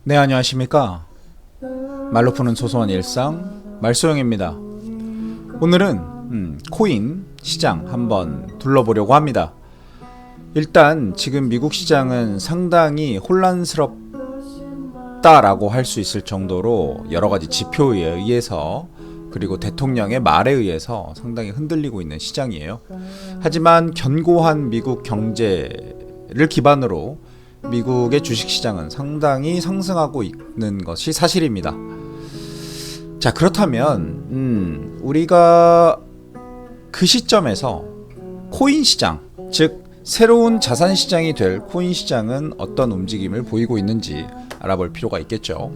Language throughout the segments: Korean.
네, 안녕하십니까. 말로 푸는 소소한 일상 말소영입니다. 오늘은 코인 시장 한번 둘러보려고 합니다. 일단 지금 미국 시장은 상당히 혼란스럽다라고 할 수 있을 정도로 여러가지 지표에 의해서, 그리고 대통령의 말에 의해서 상당히 흔들리고 있는 시장이에요. 하지만 견고한 미국 경제를 기반으로 미국의 주식시장은 상당히 상승하고 있는 것이 사실입니다. 자, 그렇다면 우리가 그 시점에서 코인 시장, 즉 새로운 자산 시장이 될 코인 시장은 어떤 움직임을 보이고 있는지 알아볼 필요가 있겠죠.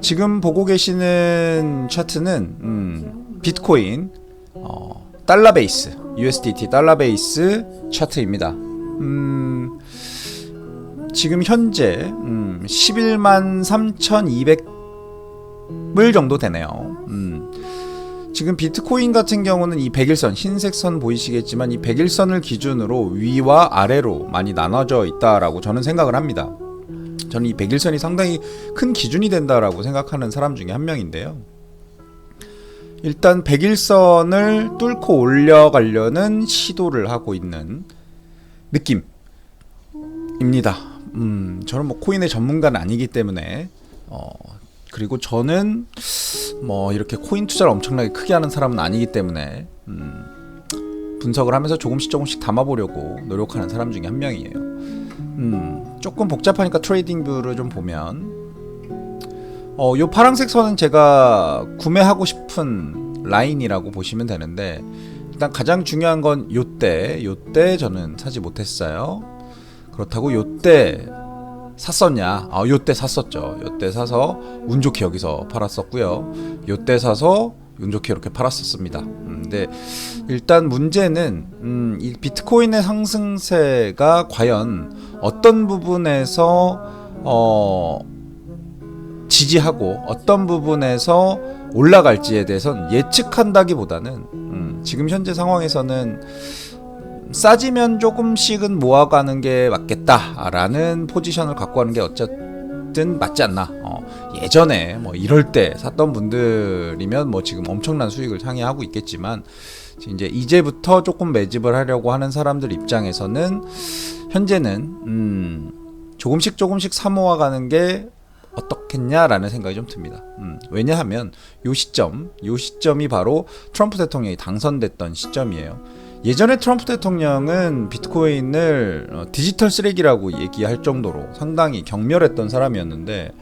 지금 보고 계시는 차트는 비트코인 달러 베이스, USDT 달러 베이스 차트입니다. 지금 현재 11만 3,200불 정도 되네요. 지금 비트코인 같은 경우는 이 100일선, 흰색 선 보이시겠지만 이 100일선을 기준으로 위와 아래로 많이 나눠져 있다라고 저는 생각을 합니다. 저는 이 100일선이 상당히 큰 기준이 된다라고 생각하는 사람 중에 한 명인데요. 일단 100일선을 뚫고 올려가려는 시도를 하고 있는 느낌입니다. 저는 뭐 코인의 전문가는 아니기 때문에 그리고 저는 뭐 이렇게 코인 투자를 엄청나게 크게 하는 사람은 아니기 때문에 분석을 하면서 조금씩 담아보려고 노력하는 사람 중에 한 명이에요. 조금 복잡하니까 트레이딩 뷰를 좀 보면 요 파란색 선은 제가 구매하고 싶은 라인이라고 보시면 되는데, 일단 가장 중요한 건 요때 저는 사지 못했어요. 그렇다고 요때 샀었냐? 요때 샀었죠. 요때 사서 운 좋게 여기서 팔았었고요. 요때 사서 운 좋게 이렇게 팔았었습니다. 근데 일단 문제는 이 비트코인의 상승세가 과연 어떤 부분에서 지지하고 어떤 부분에서 올라갈지에 대해서는 예측한다기보다는 지금 현재 상황에서는 싸지면 조금씩은 모아가는 게 맞겠다라는 포지션을 갖고 가는 게 어쨌든 맞지 않나. 예전에 뭐 이럴 때 샀던 분들이면 뭐 지금 엄청난 수익을 향해하고 있겠지만, 이제부터 조금 매집을 하려고 하는 사람들 입장에서는 현재는 조금씩 사모아가는 게 어떻겠냐라는 생각이 좀 듭니다. 왜냐하면 요 시점이 바로 트럼프 대통령이 당선됐던 시점이에요. 예전에 트럼프 대통령은 비트코인을 디지털 쓰레기라고 얘기할 정도로 상당히 경멸했던 사람이었는데,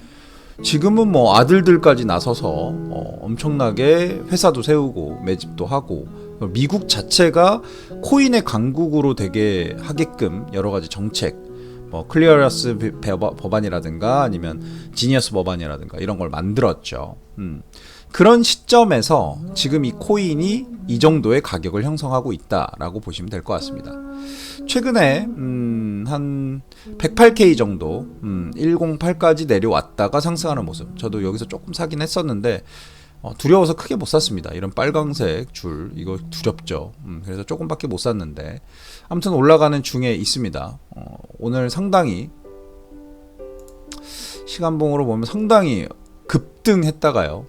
지금은 뭐 아들들까지 나서서 엄청나게 회사도 세우고 매집도 하고, 미국 자체가 코인의 강국으로 되게 하게끔 여러 가지 정책, 뭐 클리어런스 법안이라든가 아니면 지니어스 법안이라든가 이런 걸 만들었죠. 그런 시점에서 지금 이 코인이 이 정도의 가격을 형성하고 있다라고 보시면 될 것 같습니다. 최근에 한 108K 정도 108까지 내려왔다가 상승하는 모습, 저도 여기서 조금 사긴 했었는데 두려워서 크게 못 샀습니다. 이런 빨강색 줄 이거 두렵죠. 그래서 조금밖에 못 샀는데 아무튼 올라가는 중에 있습니다. 오늘 상당히 시간봉으로 보면 상당히 급등했다가요.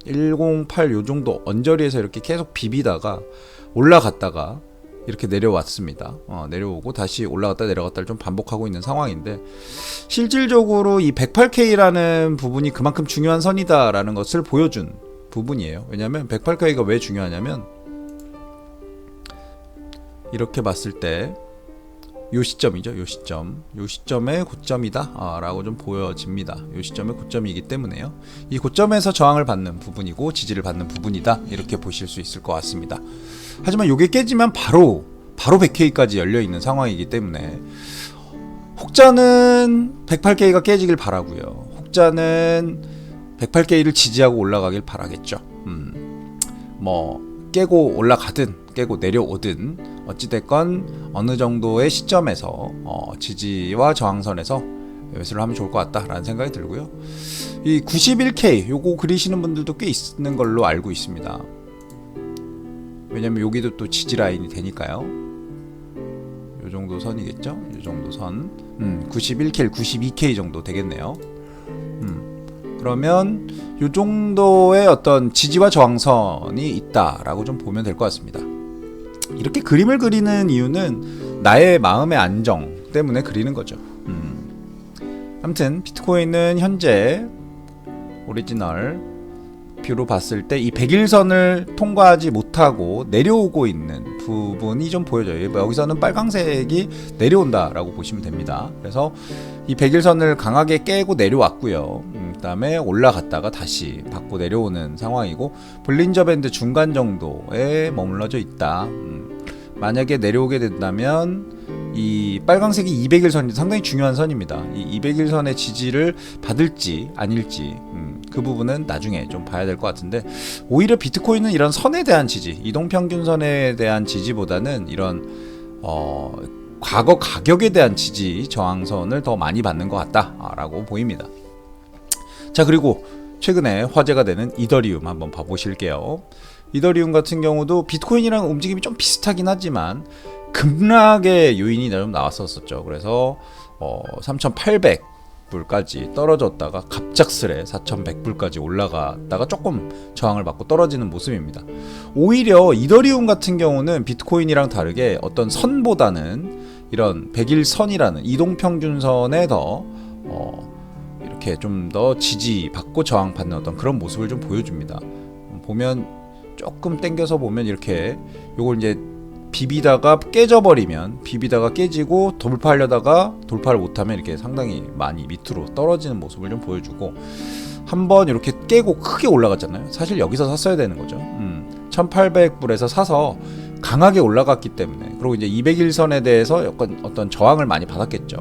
108 요 정도 언저리에서 이렇게 계속 비비다가 올라갔다가 이렇게 내려왔습니다. 내려오고 다시 올라갔다 내려갔다를 좀 반복하고 있는 상황인데, 실질적으로 이 108K라는 부분이 그만큼 중요한 선이다라는 것을 보여준 부분이에요. 왜냐하면 108K가 왜 중요하냐면, 이렇게 봤을 때 요 시점이죠. 요 시점의 고점이다 라고 좀 보여집니다. 요 시점의 고점이기 때문에요. 이 고점에서 저항을 받는 부분이고 지지를 받는 부분이다, 이렇게 보실 수 있을 것 같습니다. 하지만 요게 깨지면 바로 100K까지 열려있는 상황이기 때문에 혹자는 108K가 깨지길 바라고요. 혹자는 108K를 지지하고 올라가길 바라겠죠. 뭐 깨고 올라가든 깨고 내려오든 어찌됐건 어느 정도의 시점에서 지지와 저항선에서 매수를 하면 좋을 것 같다라는 생각이 들고요. 이 91K 요거 그리시는 분들도 꽤 있는 걸로 알고 있습니다. 왜냐면 여기도 또 지지 라인이 되니까요. 요 요 정도 선이겠죠? 요 정도 선. 91K, 92K 정도 되겠네요. 그러면 요 정도의 어떤 지지와 저항선이 있다라고 좀 보면 될 것 같습니다. 이렇게 그림을 그리는 이유는 나의 마음의 안정 때문에 그리는 거죠. 아무튼 비트코인은 현재 오리지널 뷰로 봤을 때 이 100일선을 통과하지 못하고 내려오고 있는 부분이 좀 보여져요. 여기서는 빨강색이 내려온다라고 보시면 됩니다. 그래서 이 100일선을 강하게 깨고 내려왔고요. 그 다음에 올라갔다가 다시 받고 내려오는 상황이고, 볼린저 밴드 중간 정도에 머물러져 있다. 만약에 내려오게 된다면 이 빨강색이 200일선이 상당히 중요한 선입니다. 이 200일선의 지지를 받을지 아닐지 그 부분은 나중에 좀 봐야 될 것 같은데, 오히려 비트코인은 이런 선에 대한 지지, 이동평균선에 대한 지지보다는 이런 과거 가격에 대한 지지 저항선을 더 많이 받는 것 같다라고 보입니다. 자, 그리고 최근에 화제가 되는 이더리움 한번 봐보실게요. 이더리움 같은 경우도 비트코인이랑 움직임이 좀 비슷하긴 하지만 급락의 요인이 좀 나왔었죠. 그래서 3,800불까지 떨어졌다가 갑작스레 4,100불까지 올라갔다가 조금 저항을 받고 떨어지는 모습입니다. 오히려 이더리움 같은 경우는 비트코인이랑 다르게 어떤 선보다는 이런 100일 선이라는 이동평균선에 더 이렇게 좀 더 지지받고 저항받는 어떤 그런 모습을 좀 보여줍니다. 보면 조금 당겨서 보면 이렇게 요걸 이제 비비다가 깨져버리면, 비비다가 깨지고 돌파하려다가 돌파를 못하면 이렇게 상당히 많이 밑으로 떨어지는 모습을 좀 보여주고, 한번 이렇게 깨고 크게 올라갔잖아요. 사실 여기서 샀어야 되는 거죠. 1800불에서 사서 강하게 올라갔기 때문에, 그리고 이제 200일선에 대해서 약간 어떤 저항을 많이 받았겠죠.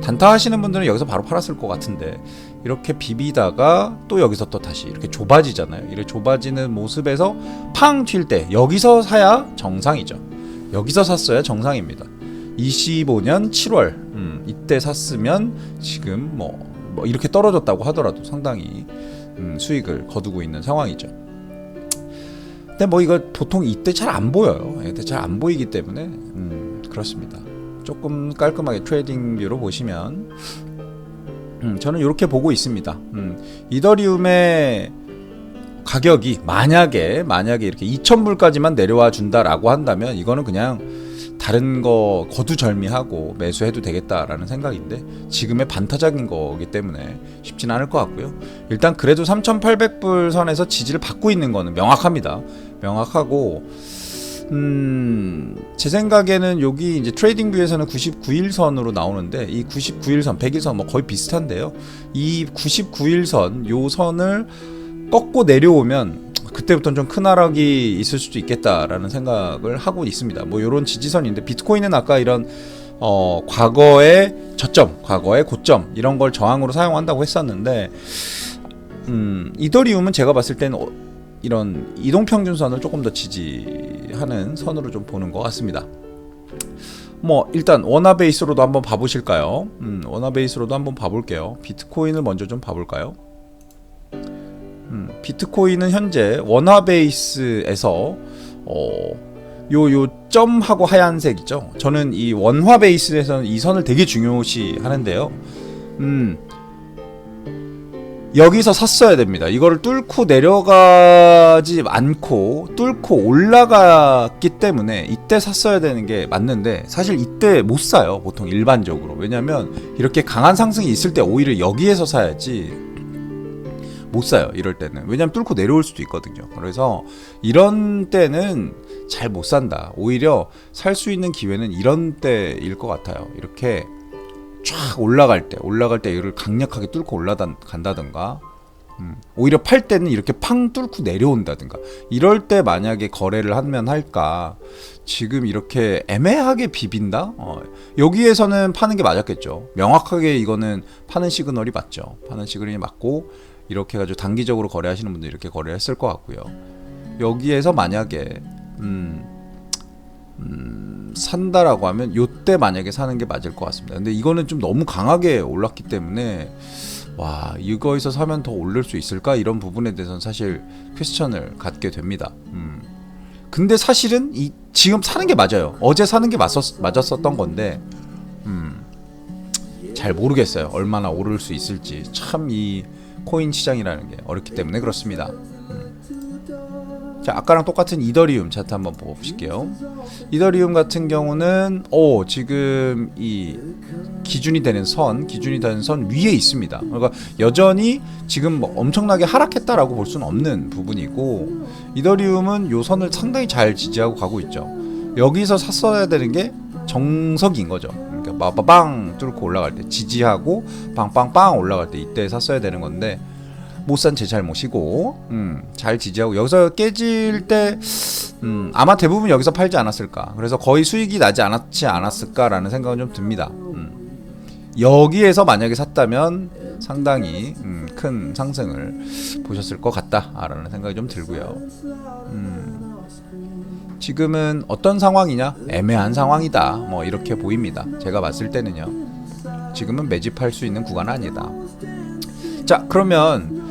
단타 하시는 분들은 여기서 바로 팔았을 것 같은데, 이렇게 비비다가 또 여기서 또 다시 이렇게 좁아지잖아요. 이렇게 좁아지는 모습에서 팡 튈 때 여기서 사야 정상이죠. 여기서 샀어야 정상입니다. 25년 7월 이때 샀으면 지금 뭐 이렇게 떨어졌다고 하더라도 상당히 수익을 거두고 있는 상황이죠. 근데 뭐 이거 보통 이때 잘 안 보여요. 이때 잘 안 보이기 때문에 그렇습니다. 조금 깔끔하게 트레이딩 뷰로 보시면 저는 이렇게 보고 있습니다. 이더리움의 가격이 만약에 이렇게 2,000불까지만 내려와 준다라고 한다면 이거는 그냥 다른 거 거두절미하고 매수해도 되겠다라는 생각인데, 지금의 반타작인 거기 때문에 쉽지는 않을 것 같고요. 일단 그래도 3,800불 선에서 지지를 받고 있는 거는 명확합니다. 명확하고, 제 생각에는 여기 이제 트레이딩 뷰에서는 99일선으로 나오는데, 이 99일선, 100일선 뭐 거의 비슷한데요. 이 99일선 요 선을 꺾고 내려오면 그때부터는 좀 큰 하락이 있을 수도 있겠다라는 생각을 하고 있습니다. 뭐 요런 지지선인데, 비트코인은 아까 이런 과거의 저점, 과거의 고점 이런 걸 저항으로 사용한다고 했었는데, 이더리움은 제가 봤을 때는 이런 이동평균선을 조금 더 지지하는 선으로 좀 보는 것 같습니다. 뭐 일단 원화 베이스로도 한번 봐보실까요? 원화 베이스로도 한번 봐볼게요. 비트코인을 먼저 좀 봐볼까요? 비트코인은 현재 원화 베이스에서 요 점하고 하얀색이죠. 저는 이 원화 베이스에서는 이 선을 되게 중요시 하는데요. 여기서 샀어야 됩니다. 이거를 뚫고 내려가지 않고 뚫고 올라갔기 때문에 이때 샀어야 되는 게 맞는데, 사실 이때 못 사요, 보통 일반적으로. 왜냐면 이렇게 강한 상승이 있을 때 오히려 여기에서 사야지 못 사요, 이럴 때는. 왜냐면 뚫고 내려올 수도 있거든요. 그래서 이런 때는 잘 못 산다. 오히려 살 수 있는 기회는 이런 때일 것 같아요. 이렇게 쫙 올라갈 때 이를 강력하게 뚫고 올라간다든가, 오히려 팔 때는 이렇게 팡 뚫고 내려온다든가, 이럴 때 만약에 거래를 하면 할까. 지금 이렇게 애매하게 비빈다? 여기에서는 파는 게 맞았겠죠. 명확하게 이거는 파는 시그널이 맞죠. 파는 시그널이 맞고, 이렇게 해가지고 단기적으로 거래하시는 분들 이렇게 거래를 했을 것 같고요. 여기에서 만약에 산다라고 하면 요때 만약에 사는 게 맞을 것 같습니다. 근데 이거는 좀 너무 강하게 올랐기 때문에, 와, 이거에서 사면 더 오를 수 있을까? 이런 부분에 대해서는 사실 퀘스천을 갖게 됩니다. 근데 사실은 지금 사는 게 맞아요. 어제 사는 게 맞았었던 건데 잘 모르겠어요. 얼마나 오를 수 있을지. 참 이 코인 시장이라는 게 어렵기 때문에 그렇습니다. 자, 아까랑 똑같은 이더리움 차트 한번 보실게요. 이더리움 같은 경우는 지금 이 기준이 되는 선 위에 있습니다. 그러니까 여전히 지금 뭐 엄청나게 하락했다라고 볼 수는 없는 부분이고, 이더리움은 요 선을 상당히 잘 지지하고 가고 있죠. 여기서 샀어야 되는 게 정석인 거죠. 그러니까 빠바방 뚫고 올라갈 때, 지지하고 빵빵빵 올라갈 때, 이때 샀어야 되는 건데 못 산 제 잘못이고, 잘 지지하고 여기서 깨질 때 아마 대부분 여기서 팔지 않았을까. 그래서 거의 수익이 나지 않았을까라는 생각은 좀 듭니다. 여기에서 만약에 샀다면 상당히 큰 상승을 보셨을 것 같다라는 생각이 좀 들고요. 지금은 어떤 상황이냐? 애매한 상황이다. 뭐 이렇게 보입니다. 제가 봤을 때는요. 지금은 매집할 수 있는 구간은 아니다. 자, 그러면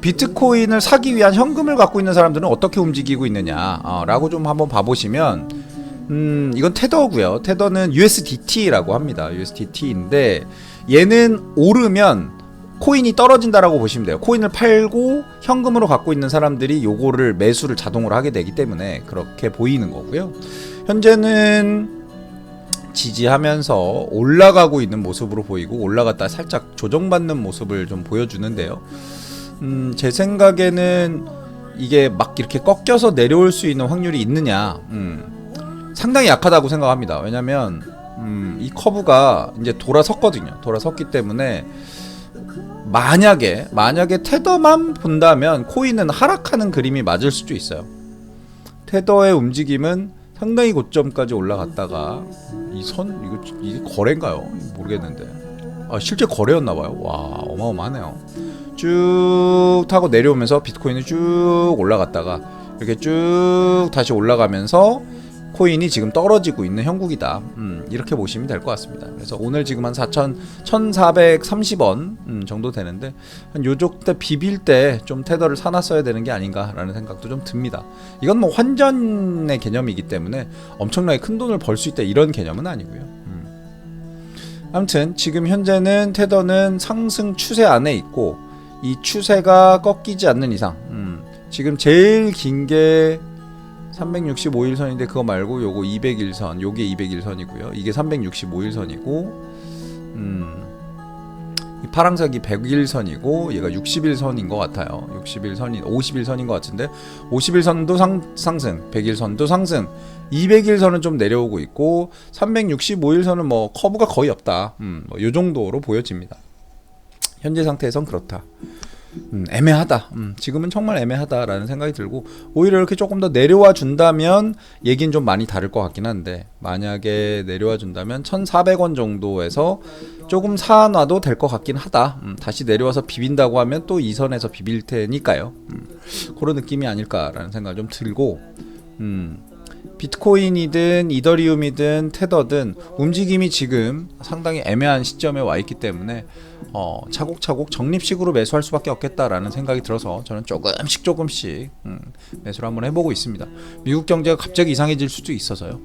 비트코인을 사기 위한 현금을 갖고 있는 사람들은 어떻게 움직이고 있느냐 라고 좀 한번 봐보시면, 이건 테더고요. 테더는 USDT라고 합니다. USDT인데 얘는 오르면 코인이 떨어진다라고 보시면 돼요. 코인을 팔고 현금으로 갖고 있는 사람들이 요거를 매수를 자동으로 하게 되기 때문에 그렇게 보이는 거고요. 현재는 지지하면서 올라가고 있는 모습으로 보이고, 올라갔다 살짝 조정받는 모습을 좀 보여주는데요. 제 생각에는 이게 막 이렇게 꺾여서 내려올 수 있는 확률이 있느냐, 상당히 약하다고 생각합니다. 왜냐면 이 커브가 이제 돌아섰거든요. 돌아섰기 때문에 만약에 테더만 본다면 코인은 하락하는 그림이 맞을 수도 있어요. 테더의 움직임은 상당히 고점까지 올라갔다가 이게 거래인가요? 모르겠는데 실제 거래였나봐요. 와, 어마어마하네요. 쭉 타고 내려오면서 비트코인이 쭉 올라갔다가 이렇게 쭉 다시 올라가면서 코인이 지금 떨어지고 있는 형국이다. 이렇게 보시면 될 것 같습니다. 그래서 오늘 지금 한 1,430원 정도 되는데, 한 요쪽 때 비빌 때 좀 테더를 사놨어야 되는 게 아닌가라는 생각도 좀 듭니다. 이건 뭐 환전의 개념이기 때문에 엄청나게 큰 돈을 벌 수 있다 이런 개념은 아니고요. 아무튼 지금 현재는 테더는 상승 추세 안에 있고, 이 추세가 꺾이지 않는 이상, 지금 제일 긴 게 365일선인데 그거 말고 요거 200일선, 요게 200일선이고요. 이게 365일선이고, 이 파란색이 100일선이고 얘가 60일선인 것 같아요. 50일선인 것 같은데, 50일선도 상승, 100일선도 상승, 200일선은 좀 내려오고 있고, 365일선은 뭐 커브가 거의 없다. 뭐 요 정도로 보여집니다. 현재 상태에선 그렇다. 애매하다. 지금은 정말 애매하다라는 생각이 들고, 오히려 이렇게 조금 더 내려와 준다면 얘기는 좀 많이 다를 것 같긴 한데, 만약에 내려와 준다면 1,400원 정도에서 조금 사놔도 될 것 같긴 하다. 다시 내려와서 비빈다고 하면 또 이 선에서 비빌 테니까요. 그런 느낌이 아닐까라는 생각이 좀 들고, 비트코인이든 이더리움이든 테더든 움직임이 지금 상당히 애매한 시점에 와 있기 때문에 차곡차곡 적립식으로 매수할 수밖에 없겠다라는 생각이 들어서 저는 조금씩 매수를 한번 해보고 있습니다. 미국 경제가 갑자기 이상해질 수도 있어서요.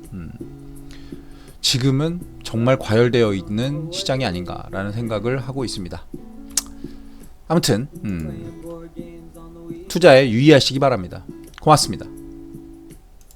지금은 정말 과열되어 있는 시장이 아닌가라는 생각을 하고 있습니다. 아무튼 투자에 유의하시기 바랍니다. 고맙습니다.